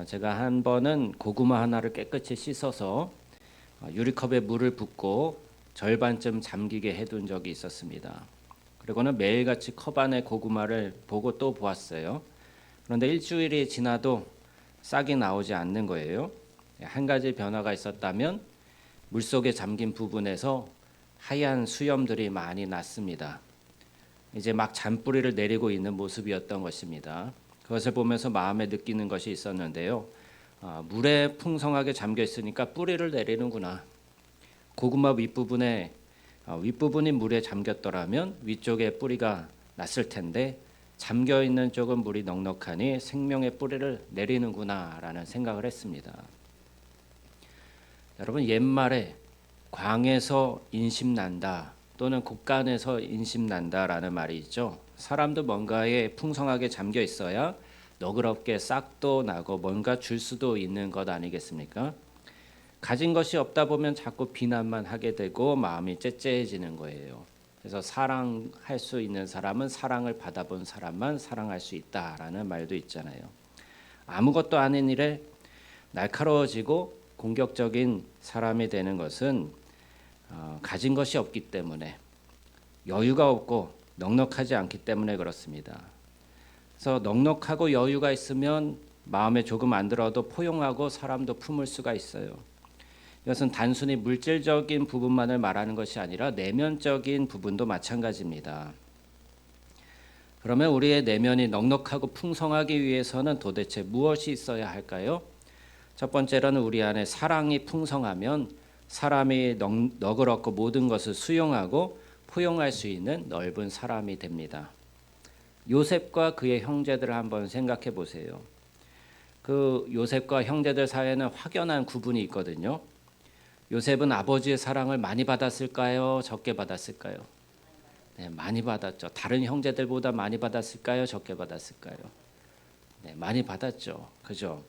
제가 한 번은 고구마 하나를 깨끗이 씻어서 유리컵에 물을 붓고 절반쯤 잠기게 해둔 적이 있었습니다. 그리고는 매일같이 컵 안에 고구마를 보고 또 보았어요. 그런데 일주일이 지나도 싹이 나오지 않는 거예요. 한 가지 변화가 있었다면 물속에 잠긴 부분에서 하얀 수염들이 많이 났습니다. 이제 막 잔뿌리를 내리고 있는 모습이었던 것입니다. 그것을 보면서 마음에 느끼는 것이 있었는데요. 물에 풍성하게 잠겨 있으니까 뿌리를 내리는구나. 고구마 윗부분이 물에 잠겼더라면 위쪽에 뿌리가 났을 텐데 잠겨 있는 쪽은 물이 넉넉하니 생명의 뿌리를 내리는구나라는 생각을 했습니다. 여러분, 옛말에 광에서 인심난다 또는 곡간에서 인심난다라는 말이 있죠. 사람도 뭔가에 풍성하게 잠겨 있어야 너그럽게 싹도 나고 뭔가 줄 수도 있는 것 아니겠습니까? 가진 것이 없다 보면 자꾸 비난만 하게 되고 마음이 째째해지는 거예요. 그래서 사랑할 수 있는 사람은 사랑을 받아본 사람만 사랑할 수 있다라는 말도 있잖아요. 아무것도 아닌 일에 날카로워지고 공격적인 사람이 되는 것은 가진 것이 없기 때문에, 여유가 없고 넉넉하지 않기 때문에 그렇습니다. 그래서 넉넉하고 여유가 있으면 마음에 조금 안 들어도 포용하고 사람도 품을 수가 있어요. 이것은 단순히 물질적인 부분만을 말하는 것이 아니라 내면적인 부분도 마찬가지입니다. 그러면 우리의 내면이 넉넉하고 풍성하기 위해서는 도대체 무엇이 있어야 할까요? 첫 번째로는 우리 안에 사랑이 풍성하면 사람이 너그럽고 모든 것을 수용하고 포용할 수 있는 넓은 사람이 됩니다. 요셉과 그의 형제들을 한번 생각해 보세요. 그 요셉과 형제들 사이에는 확연한 구분이 있거든요. 요셉은 아버지의 사랑을 많이 받았을까요? 적게 받았을까요? 네, 많이 받았죠. 다른 형제들보다 많이 받았을까요? 적게 받았을까요? 네, 많이 받았죠. 그죠?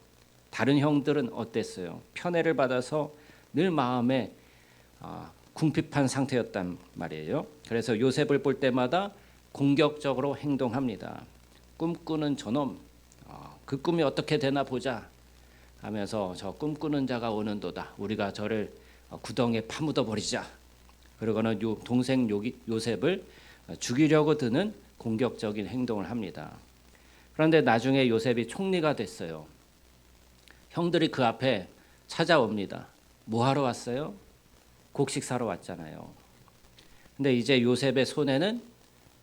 다른 형들은 어땠어요? 편애를 받아서 늘 마음에 궁핍한 상태였단 말이에요. 그래서 요셉을 볼 때마다 공격적으로 행동합니다. 꿈꾸는 저놈, 그 꿈이 어떻게 되나 보자 하면서 저 꿈꾸는 자가 오는도다. 우리가 저를 구덩이에 파묻어 버리자. 그러고는 동생 요셉을 죽이려고 드는 공격적인 행동을 합니다. 그런데 나중에 요셉이 총리가 됐어요. 형들이 그 앞에 찾아옵니다. 뭐 하러 왔어요? 곡식 사러 왔잖아요. 근데 이제 요셉의 손에는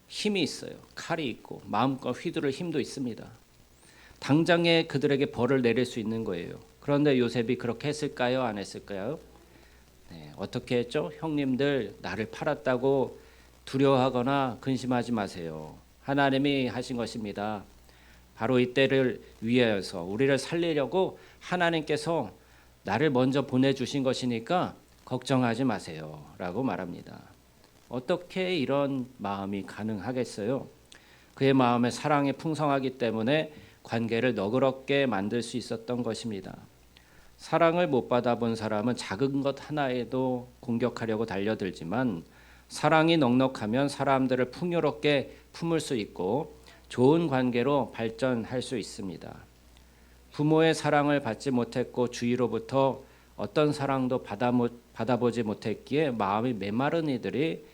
힘이 있어요. 칼이 있고 마음껏 휘두를 힘도 있습니다. 당장에 그들에게 벌을 내릴 수 있는 거예요. 그런데 요셉이 그렇게 했을까요? 안 했을까요? 네, 어떻게 했죠? 형님들, 나를 팔았다고 두려워하거나 근심하지 마세요. 하나님이 하신 것입니다. 바로 이때를 위하여서 우리를 살리려고 하나님께서 나를 먼저 보내주신 것이니까 걱정하지 마세요 라고 말합니다. 어떻게 이런 마음이 가능하겠어요? 그의 마음에 사랑이 풍성하기 때문에 관계를 너그럽게 만들 수 있었던 것입니다. 사랑을 못 받아본 사람은 작은 것 하나에도 공격하려고 달려들지만 사랑이 넉넉하면 사람들을 풍요롭게 품을 수 있고 좋은 관계로 발전할 수 있습니다. 부모의 사랑을 받지 못했고 주위로부터 어떤 사랑도 받아보지 못했기에 마음이 메마른 이들이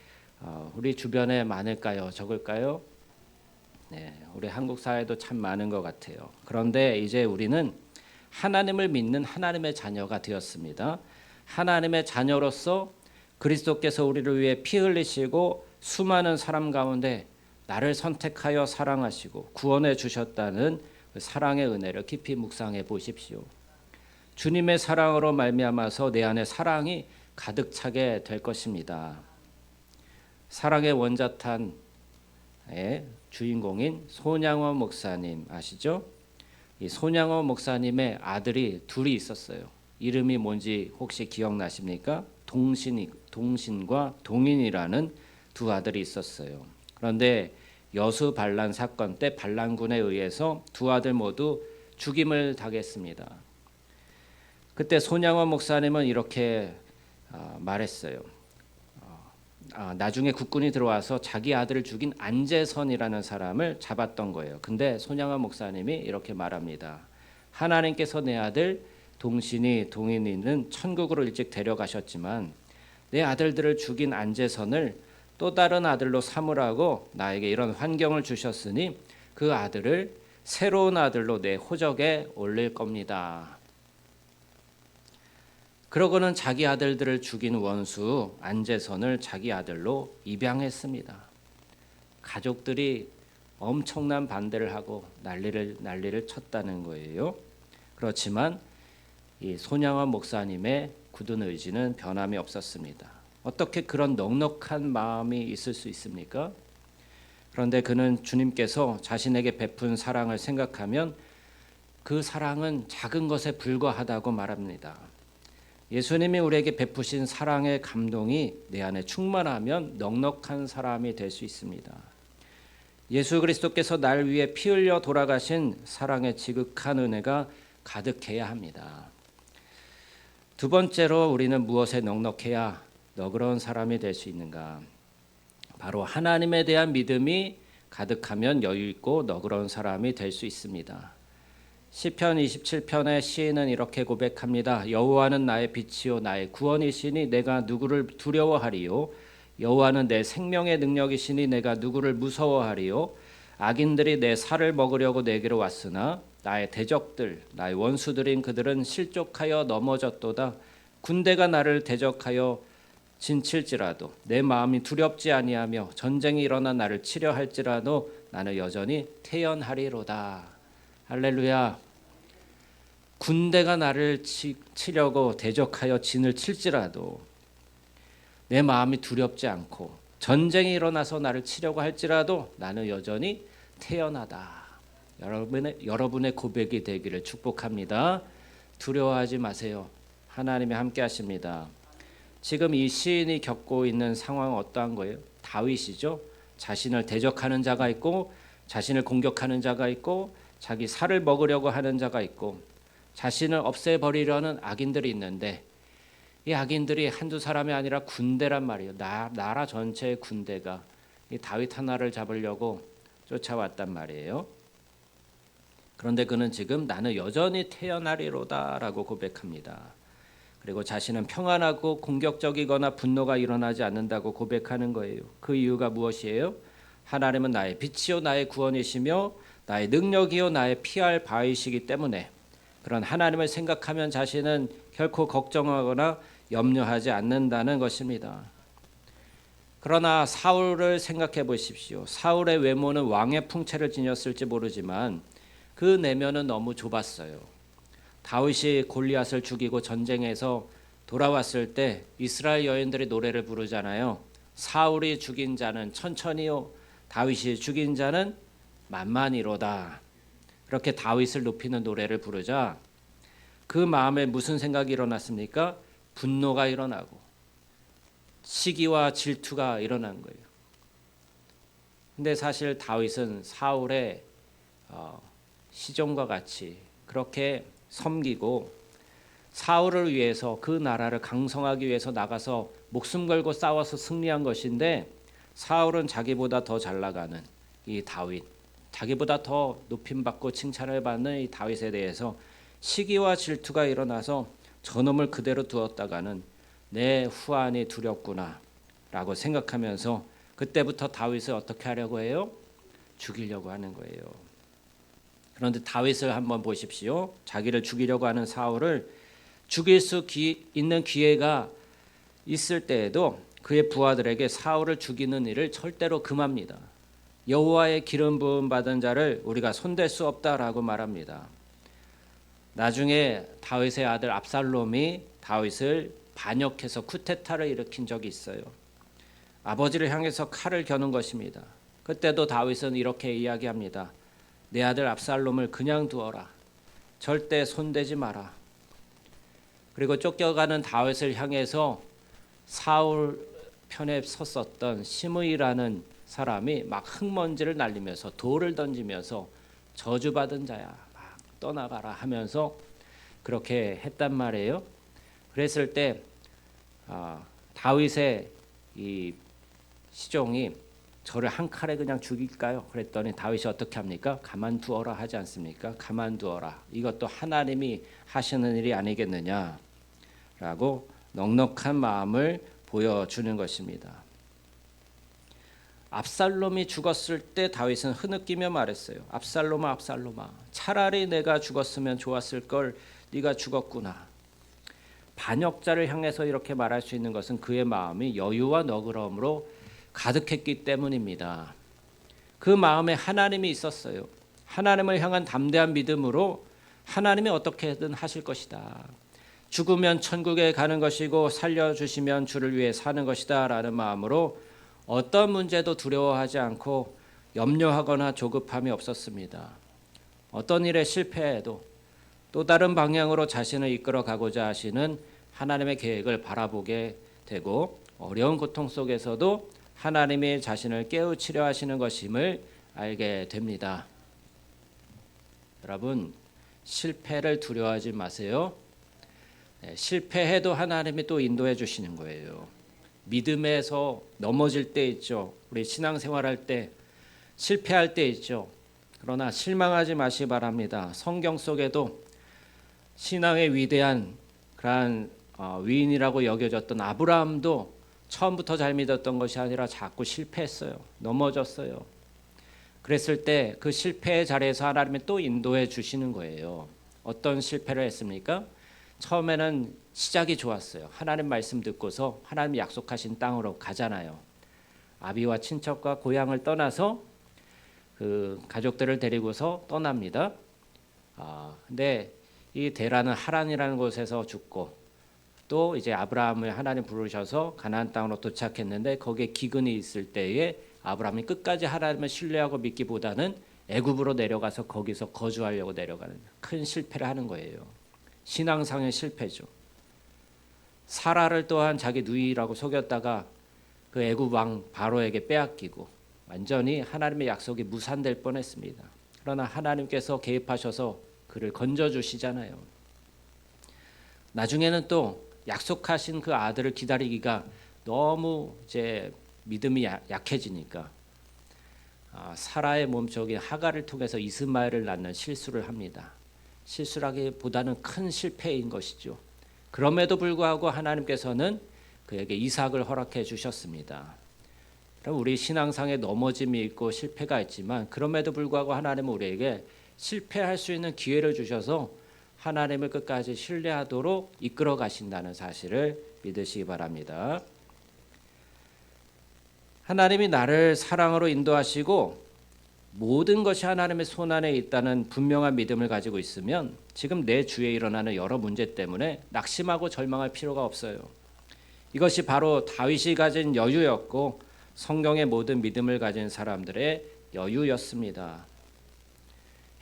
우리 주변에 많을까요? 적을까요? 네, 우리 한국 사회도 참 많은 것 같아요. 그런데 이제 우리는 하나님을 믿는 하나님의 자녀가 되었습니다. 하나님의 자녀로서 그리스도께서 우리를 위해 피 흘리시고 수많은 사람 가운데 나를 선택하여 사랑하시고 구원해 주셨다는 그 사랑의 은혜를 깊이 묵상해 보십시오. 주님의 사랑으로 말미암아서 내 안에 사랑이 가득 차게 될 것입니다. 사랑의 원자탄의 주인공인 손양원 목사님 아시죠? 이 손양원 목사님의 아들이 둘이 있었어요. 이름이 뭔지 혹시 기억나십니까? 동신과 동인이라는 두 아들이 있었어요. 그런데 여수 반란 사건 때 반란군에 의해서 두 아들 모두 죽임을 당했습니다. 그때 손양원 목사님은 이렇게 말했어요. 나중에 국군이 들어와서 자기 아들을 죽인 안재선이라는 사람을 잡았던 거예요. 근데 손양원 목사님이 이렇게 말합니다. 하나님께서 내 아들 동인이는 천국으로 일찍 데려가셨지만 내 아들들을 죽인 안제선을 또 다른 아들로 삼으라고 나에게 이런 환경을 주셨으니 그 아들을 새로운 아들로 내 호적에 올릴 겁니다. 그러고는 자기 아들들을 죽인 원수 안제선을 자기 아들로 입양했습니다. 가족들이 엄청난 반대를 하고 난리를 쳤다는 거예요. 그렇지만 이 손양원 목사님의 굳은 의지는 변함이 없었습니다. 어떻게 그런 넉넉한 마음이 있을 수 있습니까? 그런데 그는 주님께서 자신에게 베푼 사랑을 생각하면 그 사랑은 작은 것에 불과하다고 말합니다. 예수님이 우리에게 베푸신 사랑의 감동이 내 안에 충만하면 넉넉한 사람이 될 수 있습니다. 예수 그리스도께서 날 위해 피 흘려 돌아가신 사랑의 지극한 은혜가 가득해야 합니다. 두 번째로 우리는 무엇에 넉넉해야 너그러운 사람이 될 수 있는가? 바로 하나님에 대한 믿음이 가득하면 여유 있고 너그러운 사람이 될 수 있습니다. 시편 27편의 시인은 이렇게 고백합니다. 여호와는 나의 빛이요 나의 구원이시니 내가 누구를 두려워하리요? 여호와는 내 생명의 능력이시니 내가 누구를 무서워하리요? 악인들이 내 살을 먹으려고 내게로 왔으나 나의 대적들 나의 원수들인 그들은 실족하여 넘어졌도다. 군대가 나를 대적하여 진칠지라도 내 마음이 두렵지 아니하며 전쟁이 일어나 나를 치려 할지라도 나는 여전히 태연하리로다. 할렐루야. 군대가 나를 치려고 대적하여 진을 칠지라도 내 마음이 두렵지 않고 전쟁이 일어나서 나를 치려고 할지라도 나는 여전히 태연하다. 여러분의 고백이 되기를 축복합니다. 두려워하지 마세요. 하나님이 함께 하십니다. 지금 이 시인이 겪고 있는 상황은 어떠한 거예요? 다윗이죠. 자신을 대적하는 자가 있고 자신을 공격하는 자가 있고 자기 살을 먹으려고 하는 자가 있고 자신을 없애버리려는 악인들이 있는데 이 악인들이 한두 사람이 아니라 군대란 말이에요. 나라 전체의 군대가 이 다윗 하나를 잡으려고 쫓아왔단 말이에요. 그런데 그는 지금 나는 여전히 태어나리로다라고 고백합니다. 그리고 자신은 평안하고 공격적이거나 분노가 일어나지 않는다고 고백하는 거예요. 그 이유가 무엇이에요? 하나님은 나의 빛이요 나의 구원이시며 나의 능력이요 나의 피할 바이시기 때문에 그런 하나님을 생각하면 자신은 결코 걱정하거나 염려하지 않는다는 것입니다. 그러나 사울을 생각해 보십시오. 사울의 외모는 왕의 풍채를 지녔을지 모르지만 그 내면은 너무 좁았어요. 다윗이 골리앗을 죽이고 전쟁에서 돌아왔을 때 이스라엘 여인들이 노래를 부르잖아요. 사울이 죽인 자는 천천히요 다윗이 죽인 자는 만만히로다. 그렇게 다윗을 높이는 노래를 부르자 그 마음에 무슨 생각이 일어났습니까? 분노가 일어나고 시기와 질투가 일어난 거예요. 근데 사실 다윗은 사울의 시종과 같이 그렇게 섬기고 사울을 위해서 그 나라를 강성하기 위해서 나가서 목숨 걸고 싸워서 승리한 것인데 사울은 자기보다 더 잘 나가는 이 다윗, 자기보다 더 높임받고 칭찬을 받는 이 다윗에 대해서 시기와 질투가 일어나서 저놈을 그대로 두었다가는 내 후환이 두렵구나 라고 생각하면서 그때부터 다윗을 어떻게 하려고 해요? 죽이려고 하는 거예요. 그런데 다윗을 한번 보십시오. 자기를 죽이려고 하는 사울을 죽일 수 있는 기회가 있을 때에도 그의 부하들에게 사울을 죽이는 일을 절대로 금합니다. 여호와의 기름 부음 받은 자를 우리가 손댈 수 없다라고 말합니다. 나중에 다윗의 아들 압살롬이 다윗을 반역해서 쿠데타를 일으킨 적이 있어요. 아버지를 향해서 칼을 겨눈 것입니다. 그때도 다윗은 이렇게 이야기합니다. 내 아들 압살롬을 그냥 두어라. 절대 손대지 마라. 그리고 쫓겨가는 다윗을 향해서 사울 편에 섰었던 시므이라는 사람이 막 흙먼지를 날리면서 돌을 던지면서 저주받은 자야 막 떠나가라 하면서 그렇게 했단 말이에요. 그랬을 때 다윗의 이 시종이 저를 한 칼에 그냥 죽일까요? 그랬더니 다윗이 어떻게 합니까? 가만두어라 하지 않습니까? 가만두어라. 이것도 하나님이 하시는 일이 아니겠느냐라고 넉넉한 마음을 보여주는 것입니다. 압살롬이 죽었을 때 다윗은 흐느끼며 말했어요. 압살롬아, 압살롬아, 차라리 내가 죽었으면 좋았을 걸. 네가 죽었구나. 반역자를 향해서 이렇게 말할 수 있는 것은 그의 마음이 여유와 너그러움으로 가득했기 때문입니다. 그 마음에 하나님이 있었어요. 하나님을 향한 담대한 믿음으로 하나님이 어떻게든 하실 것이다. 죽으면 천국에 가는 것이고 살려주시면 주를 위해 사는 것이다 라는 마음으로 어떤 문제도 두려워하지 않고 염려하거나 조급함이 없었습니다. 어떤 일에 실패해도 또 다른 방향으로 자신을 이끌어가고자 하시는 하나님의 계획을 바라보게 되고 어려운 고통 속에서도 하나님이 자신을 깨우치려 하시는 것임을 알게 됩니다. 여러분, 실패를 두려워하지 마세요. 실패해도 하나님이 또 인도해 주시는 거예요. 믿음에서 넘어질 때 있죠. 우리 신앙생활할 때 실패할 때 있죠. 그러나 실망하지 마시기 바랍니다. 성경 속에도 신앙의 위대한 그러한 위인이라고 여겨졌던 아브라함도 처음부터 잘 믿었던 것이 아니라 자꾸 실패했어요. 넘어졌어요. 그랬을 때 그 실패의 자리에서 하나님이 또 인도해 주시는 거예요. 어떤 실패를 했습니까? 처음에는 시작이 좋았어요. 하나님 말씀 듣고서 하나님 약속하신 땅으로 가잖아요. 아비와 친척과 고향을 떠나서 그 가족들을 데리고서 떠납니다. 근데 이 데라는 하란이라는 곳에서 죽고 또 이제 아브라함을 하나님 부르셔서 가나안 땅으로 도착했는데 거기에 기근이 있을 때에 아브라함이 끝까지 하나님을 신뢰하고 믿기보다는 애굽으로 내려가서 거기서 거주하려고 내려가는 큰 실패를 하는 거예요. 신앙상의 실패죠. 사라를 또한 자기 누이라고 속였다가 그 애굽 왕 바로에게 빼앗기고 완전히 하나님의 약속이 무산될 뻔했습니다. 그러나 하나님께서 개입하셔서 그를 건져주시잖아요. 나중에는 또 약속하신 그 아들을 기다리기가 너무 이제 믿음이 약해지니까 사라의 몸속인 하갈을 통해서 이스마엘을 낳는 실수를 합니다. 실수라기보다는 큰 실패인 것이죠. 그럼에도 불구하고 하나님께서는 그에게 이삭을 허락해 주셨습니다. 그럼 우리 신앙상에 넘어짐이 있고 실패가 있지만 그럼에도 불구하고 하나님은 우리에게 실패할 수 있는 기회를 주셔서 하나님을 끝까지 신뢰하도록 이끌어 가신다는 사실을 믿으시기 바랍니다. 하나님이 나를 사랑으로 인도하시고 모든 것이 하나님의 손안에 있다는 분명한 믿음을 가지고 있으면 지금 내 주위에 일어나는 여러 문제 때문에 낙심하고 절망할 필요가 없어요. 이것이 바로 다윗이 가진 여유였고 성경의 모든 믿음을 가진 사람들의 여유였습니다.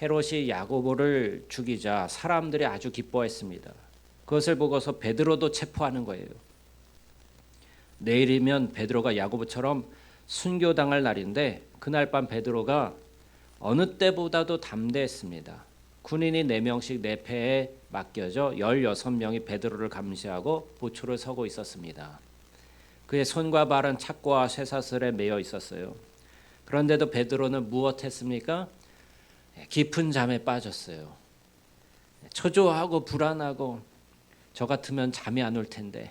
헤롯이 야고보를 죽이자 사람들이 아주 기뻐했습니다. 그것을 보고서 베드로도 체포하는 거예요. 내일이면 베드로가 야고보처럼 순교당할 날인데 그날 밤 베드로가 어느 때보다도 담대했습니다. 군인이 4명씩 4패에 맡겨져 16명이 베드로를 감시하고 보초를 서고 있었습니다. 그의 손과 발은 착고와 쇠사슬에 매여 있었어요. 그런데도 베드로는 무엇했습니까? 깊은 잠에 빠졌어요. 초조하고 불안하고 저 같으면 잠이 안 올 텐데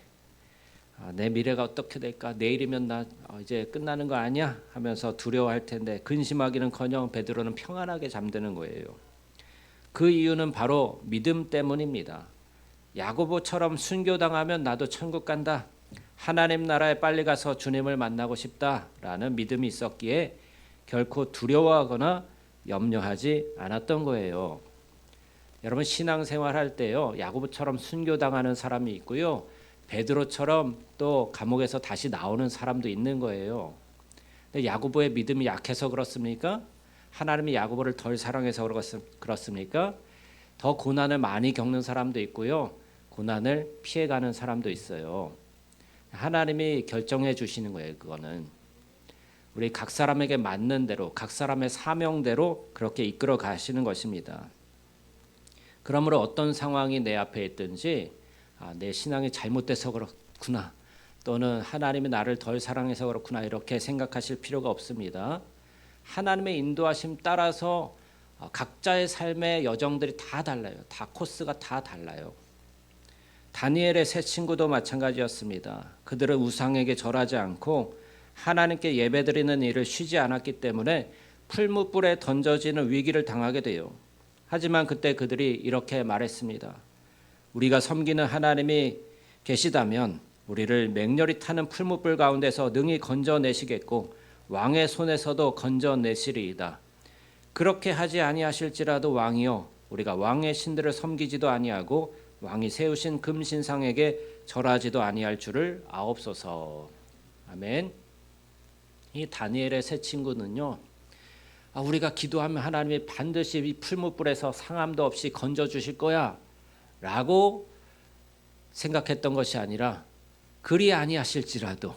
내 미래가 어떻게 될까? 내일이면 나 이제 끝나는 거 아니야? 하면서 두려워할 텐데 근심하기는커녕 베드로는 평안하게 잠드는 거예요. 그 이유는 바로 믿음 때문입니다. 야고보처럼 순교당하면 나도 천국 간다. 하나님 나라에 빨리 가서 주님을 만나고 싶다라는 믿음이 있었기에 결코 두려워하거나 염려하지 않았던 거예요. 여러분 신앙생활 할 때요. 야고보처럼 순교당하는 사람이 있고요. 베드로처럼 또 감옥에서 다시 나오는 사람도 있는 거예요. 근데 야고보의 믿음이 약해서 그렇습니까? 하나님이 야고보를 덜 사랑해서 그렇습니까? 더 고난을 많이 겪는 사람도 있고요. 고난을 피해가는 사람도 있어요. 하나님이 결정해 주시는 거예요. 그거는 우리 각 사람에게 맞는 대로 각 사람의 사명대로 그렇게 이끌어 가시는 것입니다. 그러므로 어떤 상황이 내 앞에 있든지 내 신앙이 잘못돼서 그렇구나. 또는 하나님이 나를 덜 사랑해서 그렇구나 이렇게 생각하실 필요가 없습니다. 하나님의 인도하심 따라서 각자의 삶의 여정들이 다 달라요. 다 코스가 다 달라요. 다니엘의 세 친구도 마찬가지였습니다. 그들은 우상에게 절하지 않고 하나님께 예배드리는 일을 쉬지 않았기 때문에 풀무불에 던져지는 위기를 당하게 돼요. 하지만 그때 그들이 이렇게 말했습니다. 우리가 섬기는 하나님이 계시다면 우리를 맹렬히 타는 풀무불 가운데서 능히 건져내시겠고 왕의 손에서도 건져내시리이다. 그렇게 하지 아니하실지라도 왕이여 우리가 왕의 신들을 섬기지도 아니하고 왕이 세우신 금신상에게 절하지도 아니할 줄을 아옵소서. 아멘. 이 다니엘의 세 친구는요. 우리가 기도하면 하나님이 반드시 이 풀무불에서 상함도 없이 건져주실 거야 라고 생각했던 것이 아니라 그리 아니하실지라도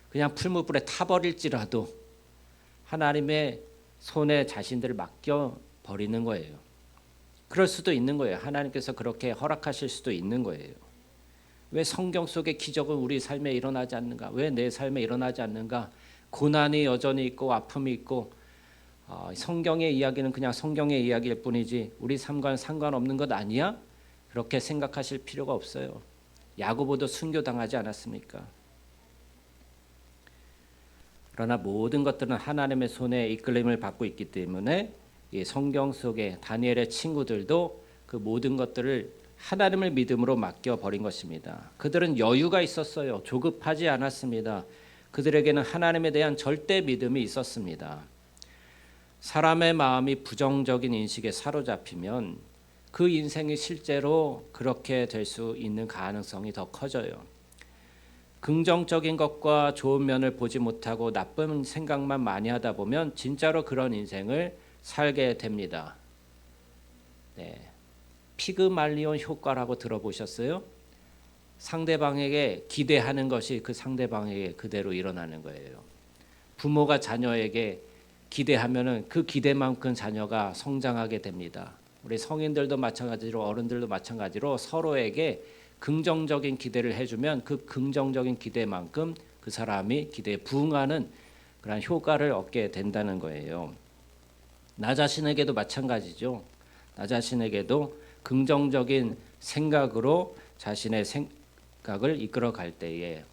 그냥 풀무불에 타버릴지라도 하나님의 손에 자신들을 맡겨버리는 거예요. 그럴 수도 있는 거예요. 하나님께서 그렇게 허락하실 수도 있는 거예요. 왜 성경 속의 기적은 우리 삶에 일어나지 않는가? 왜 내 삶에 일어나지 않는가? 고난이 여전히 있고 아픔이 있고 성경의 이야기는 그냥 성경의 이야기일 뿐이지 우리 삶과는 상관없는 것 아니야? 그렇게 생각하실 필요가 없어요. 야고보도 순교당하지 않았습니까? 그러나 모든 것들은 하나님의 손에 이끌림을 받고 있기 때문에 이 성경 속에 다니엘의 친구들도 그 모든 것들을 하나님을 믿음으로 맡겨버린 것입니다. 그들은 여유가 있었어요. 조급하지 않았습니다. 그들에게는 하나님에 대한 절대 믿음이 있었습니다. 사람의 마음이 부정적인 인식에 사로잡히면 그 인생이 실제로 그렇게 될 수 있는 가능성이 더 커져요. 긍정적인 것과 좋은 면을 보지 못하고 나쁜 생각만 많이 하다 보면 진짜로 그런 인생을 살게 됩니다. 네. 피그말리온 효과라고 들어보셨어요? 상대방에게 기대하는 것이 그 상대방에게 그대로 일어나는 거예요. 부모가 자녀에게 기대하면은 그 기대만큼 자녀가 성장하게 됩니다. 우리 성인들도 마찬가지로 어른들도 마찬가지로 서로에게 긍정적인 기대를 해주면 그 긍정적인 기대만큼 그 사람이 기대에 부응하는 그런 효과를 얻게 된다는 거예요. 나 자신에게도 마찬가지죠. 나 자신에게도 긍정적인 생각으로 자신의 생각을 이끌어갈 때에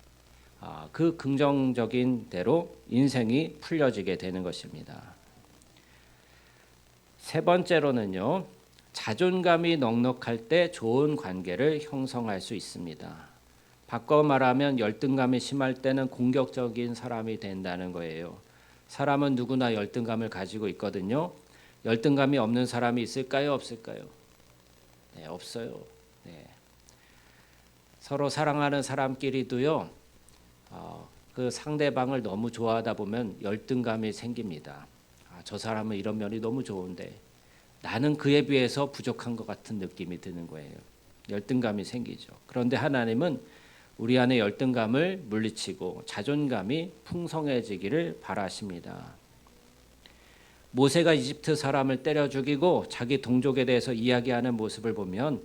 그 긍정적인 대로 인생이 풀려지게 되는 것입니다. 세 번째로는요. 자존감이 넉넉할 때 좋은 관계를 형성할 수 있습니다. 바꿔 말하면 열등감이 심할 때는 공격적인 사람이 된다는 거예요. 사람은 누구나 열등감을 가지고 있거든요. 열등감이 없는 사람이 있을까요? 없을까요? 네, 없어요. 네. 서로 사랑하는 사람끼리도요. 그 상대방을 너무 좋아하다 보면 열등감이 생깁니다. 저 사람은 이런 면이 너무 좋은데 나는 그에 비해서 부족한 것 같은 느낌이 드는 거예요. 열등감이 생기죠. 그런데 하나님은 우리 안에 열등감을 물리치고 자존감이 풍성해지기를 바라십니다. 모세가 이집트 사람을 때려 죽이고 자기 동족에 대해서 이야기하는 모습을 보면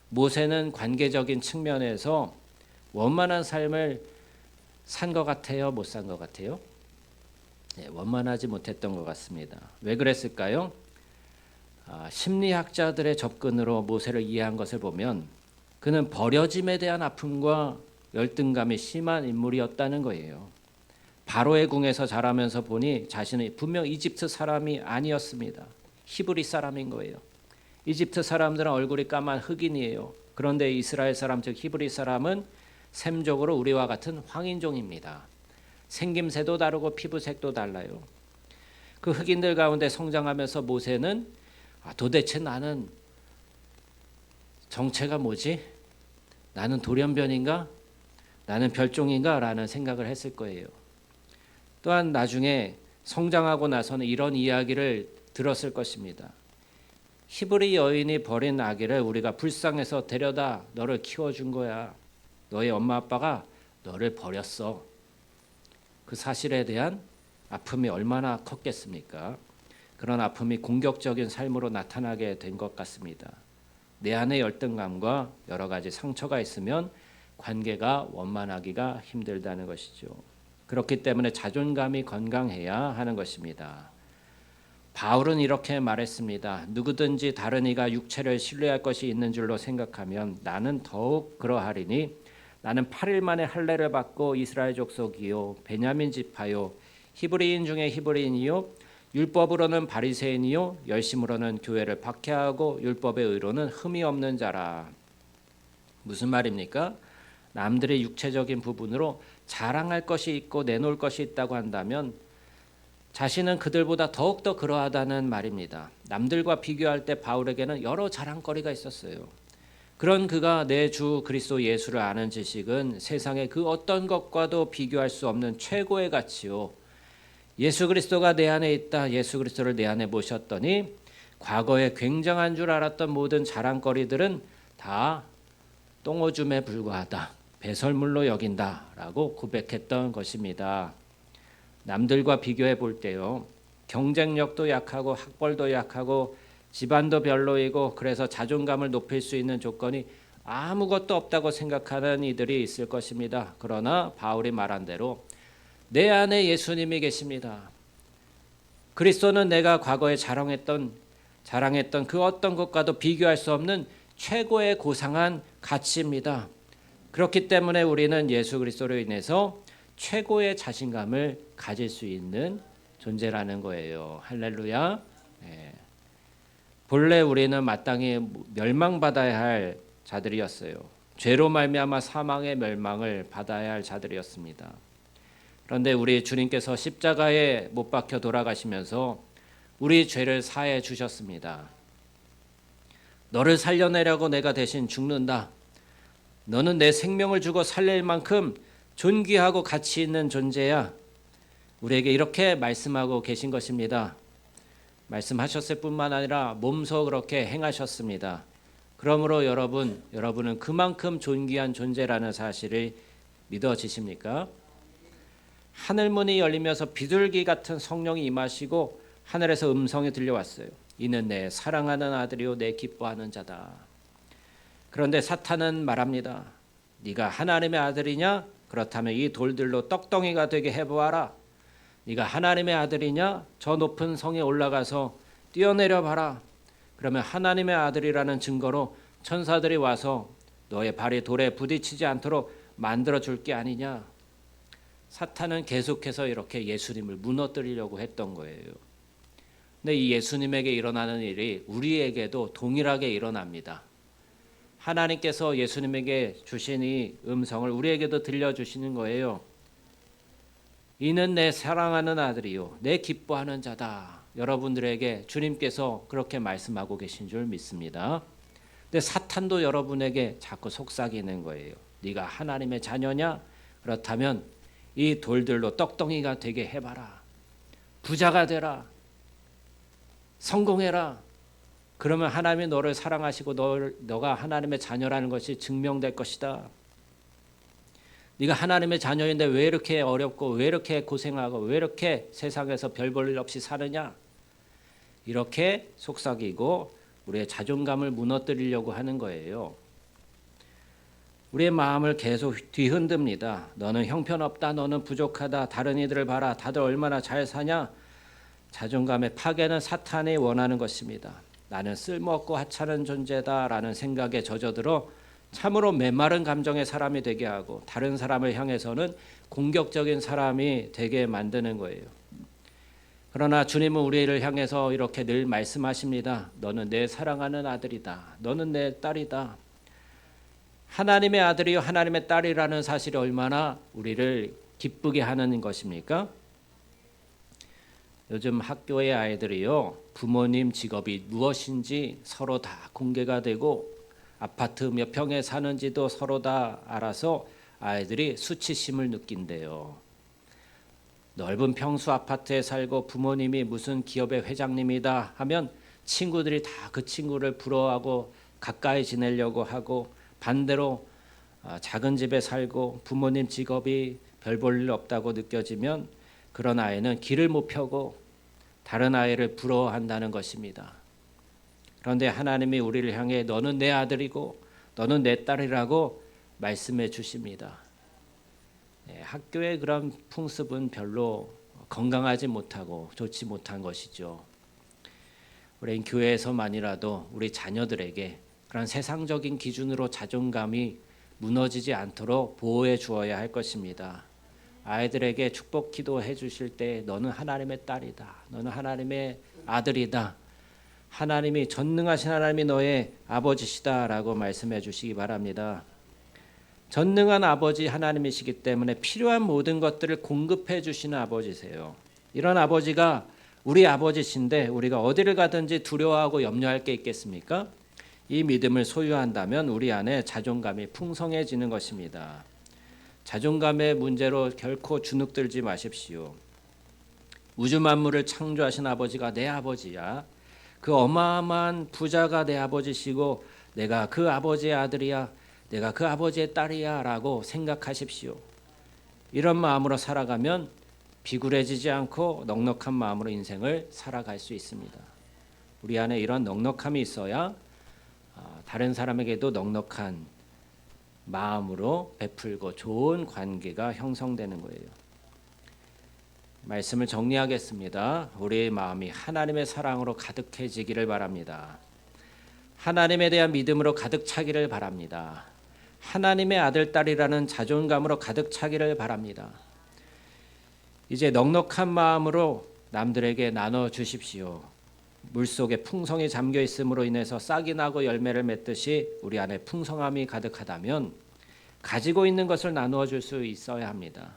모세는 관계적인 측면에서 원만한 삶을 산 것 같아요? 못 산 것 같아요? 네, 원만하지 못했던 것 같습니다. 왜 그랬을까요? 심리학자들의 접근으로 모세를 이해한 것을 보면 그는 버려짐에 대한 아픔과 열등감이 심한 인물이었다는 거예요. 바로의 궁에서 자라면서 보니 자신은 분명 이집트 사람이 아니었습니다. 히브리 사람인 거예요. 이집트 사람들은 얼굴이 까만 흑인이에요. 그런데 이스라엘 사람 즉 히브리 사람은 셈적으로 우리와 같은 황인종입니다. 생김새도 다르고 피부색도 달라요. 그 흑인들 가운데 성장하면서 모세는 도대체 나는 정체가 뭐지? 나는 돌연변인가? 나는 별종인가? 라는 생각을 했을 거예요. 또한 나중에 성장하고 나서는 이런 이야기를 들었을 것입니다. 히브리 여인이 버린 아기를 우리가 불쌍해서 데려다 너를 키워준 거야. 너의 엄마 아빠가 너를 버렸어. 그 사실에 대한 아픔이 얼마나 컸겠습니까? 그런 아픔이 공격적인 삶으로 나타나게 된 것 같습니다. 내 안에 열등감과 여러 가지 상처가 있으면 관계가 원만하기가 힘들다는 것이죠. 그렇기 때문에 자존감이 건강해야 하는 것입니다. 바울은 이렇게 말했습니다. 누구든지 다른 이가 육체를 신뢰할 것이 있는 줄로 생각하면 나는 더욱 그러하리니 나는 8일 만에 할례를 받고 이스라엘 족속이요 베냐민 지파요 히브리인 중에 히브리인이요 율법으로는 바리새인이요 열심으로는 교회를 박해하고 율법의 의로는 흠이 없는 자라. 무슨 말입니까? 남들의 육체적인 부분으로 자랑할 것이 있고 내놓을 것이 있다고 한다면 자신은 그들보다 더욱더 그러하다는 말입니다. 남들과 비교할 때 바울에게는 여러 자랑거리가 있었어요. 그런 그가 내 주 그리스도 예수를 아는 지식은 세상의 그 어떤 것과도 비교할 수 없는 최고의 가치요. 예수 그리스도가 내 안에 있다. 예수 그리스도를 내 안에 모셨더니 과거에 굉장한 줄 알았던 모든 자랑거리들은 다 똥오줌에 불과하다. 배설물로 여긴다라고 고백했던 것입니다. 남들과 비교해 볼 때요. 경쟁력도 약하고 학벌도 약하고 집안도 별로이고 그래서 자존감을 높일 수 있는 조건이 아무것도 없다고 생각하는 이들이 있을 것입니다. 그러나 바울이 말한 대로 내 안에 예수님이 계십니다. 그리스도는 내가 과거에 자랑했던 그 어떤 것과도 비교할 수 없는 최고의 고상한 가치입니다. 그렇기 때문에 우리는 예수 그리스도로 인해서 최고의 자신감을 가질 수 있는 존재라는 거예요. 할렐루야. 네. 본래 우리는 마땅히 멸망받아야 할 자들이었어요. 죄로 말미암아 사망의 멸망을 받아야 할 자들이었습니다. 그런데 우리 주님께서 십자가에 못 박혀 돌아가시면서 우리 죄를 사해 주셨습니다. 너를 살려내려고 내가 대신 죽는다. 너는 내 생명을 주고 살릴 만큼 존귀하고 가치 있는 존재야. 우리에게 이렇게 말씀하고 계신 것입니다. 말씀하셨을 뿐만 아니라 몸소 그렇게 행하셨습니다. 그러므로 여러분은 그만큼 존귀한 존재라는 사실을 믿어지십니까? 하늘문이 열리면서 비둘기 같은 성령이 임하시고 하늘에서 음성이 들려왔어요. 이는 내 사랑하는 아들이요 내 기뻐하는 자다. 그런데 사탄은 말합니다. 네가 하나님의 아들이냐? 그렇다면 이 돌들로 떡덩이가 되게 해보아라. 네가 하나님의 아들이냐? 저 높은 성에 올라가서 뛰어내려 봐라. 그러면 하나님의 아들이라는 증거로 천사들이 와서 너의 발이 돌에 부딪히지 않도록 만들어 줄 게 아니냐. 사탄은 계속해서 이렇게 예수님을 무너뜨리려고 했던 거예요. 근데 이 예수님에게 일어나는 일이 우리에게도 동일하게 일어납니다. 하나님께서 예수님에게 주신 이 음성을 우리에게도 들려주시는 거예요. 이는 내 사랑하는 아들이요 내 기뻐하는 자다. 여러분들에게 주님께서 그렇게 말씀하고 계신 줄 믿습니다. 근데 사탄도 여러분에게 자꾸 속삭이는 거예요. 네가 하나님의 자녀냐? 그렇다면 이 돌들로 떡덩이가 되게 해봐라. 부자가 되라. 성공해라. 그러면 하나님이 너를 사랑하시고 너가 하나님의 자녀라는 것이 증명될 것이다. 네가 하나님의 자녀인데 왜 이렇게 어렵고 왜 이렇게 고생하고 왜 이렇게 세상에서 별 볼 일 없이 사느냐. 이렇게 속삭이고 우리의 자존감을 무너뜨리려고 하는 거예요. 우리의 마음을 계속 뒤흔듭니다. 너는 형편없다. 너는 부족하다. 다른 이들을 봐라. 다들 얼마나 잘 사냐. 자존감의 파괴는 사탄이 원하는 것입니다. 나는 쓸모없고 하찮은 존재다라는 생각에 젖어들어 참으로 메마른 감정의 사람이 되게 하고 다른 사람을 향해서는 공격적인 사람이 되게 만드는 거예요. 그러나 주님은 우리를 향해서 이렇게 늘 말씀하십니다. 너는 내 사랑하는 아들이다. 너는 내 딸이다. 하나님의 아들이요 하나님의 딸이라는 사실이 얼마나 우리를 기쁘게 하는 것입니까? 요즘 학교의 아이들이요 부모님 직업이 무엇인지 서로 다 공개가 되고 아파트 몇 평에 사는지도 서로 다 알아서 아이들이 수치심을 느낀대요. 넓은 평수 아파트에 살고 부모님이 무슨 기업의 회장님이다 하면 친구들이 다 그 친구를 부러워하고 가까이 지내려고 하고 반대로 작은 집에 살고 부모님 직업이 별 볼 일 없다고 느껴지면 그런 아이는 길을 못 펴고 다른 아이를 부러워한다는 것입니다. 그런데 하나님이 우리를 향해 너는 내 아들이고 너는 내 딸이라고 말씀해 주십니다. 학교의 그런 풍습은 별로 건강하지 못하고 좋지 못한 것이죠. 우리 교회에서만이라도 우리 자녀들에게 그런 세상적인 기준으로 자존감이 무너지지 않도록 보호해 주어야 할 것입니다. 아이들에게 축복 기도해 주실 때 너는 하나님의 딸이다. 너는 하나님의 아들이다. 하나님이 전능하신 하나님이 너의 아버지시다라고 말씀해 주시기 바랍니다. 전능한 아버지 하나님이시기 때문에 필요한 모든 것들을 공급해 주시는 아버지세요. 이런 아버지가 우리 아버지신데 우리가 어디를 가든지 두려워하고 염려할 게 있겠습니까? 이 믿음을 소유한다면 우리 안에 자존감이 풍성해지는 것입니다. 자존감의 문제로 결코 주눅들지 마십시오. 우주 만물을 창조하신 아버지가 내 아버지야. 그 어마어마한 부자가 내 아버지시고 내가 그 아버지의 아들이야. 내가 그 아버지의 딸이야 라고 생각하십시오. 이런 마음으로 살아가면 비굴해지지 않고 넉넉한 마음으로 인생을 살아갈 수 있습니다. 우리 안에 이런 넉넉함이 있어야 다른 사람에게도 넉넉한 마음으로 베풀고 좋은 관계가 형성되는 거예요. 말씀을 정리하겠습니다. 우리의 마음이 하나님의 사랑으로 가득해지기를 바랍니다. 하나님에 대한 믿음으로 가득 차기를 바랍니다. 하나님의 아들, 딸이라는 자존감으로 가득 차기를 바랍니다. 이제 넉넉한 마음으로 남들에게 나눠 주십시오. 물속에 풍성이 잠겨 있음으로 인해서 싹이 나고 열매를 맺듯이 우리 안에 풍성함이 가득하다면 가지고 있는 것을 나누어 줄 수 있어야 합니다.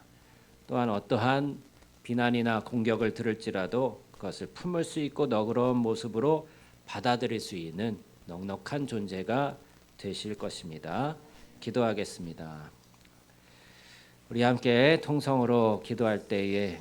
또한 어떠한 비난이나 공격을 들을지라도 그것을 품을 수 있고 너그러운 모습으로 받아들일 수 있는 넉넉한 존재가 되실 것입니다. 기도하겠습니다. 우리 함께 통성으로 기도할 때에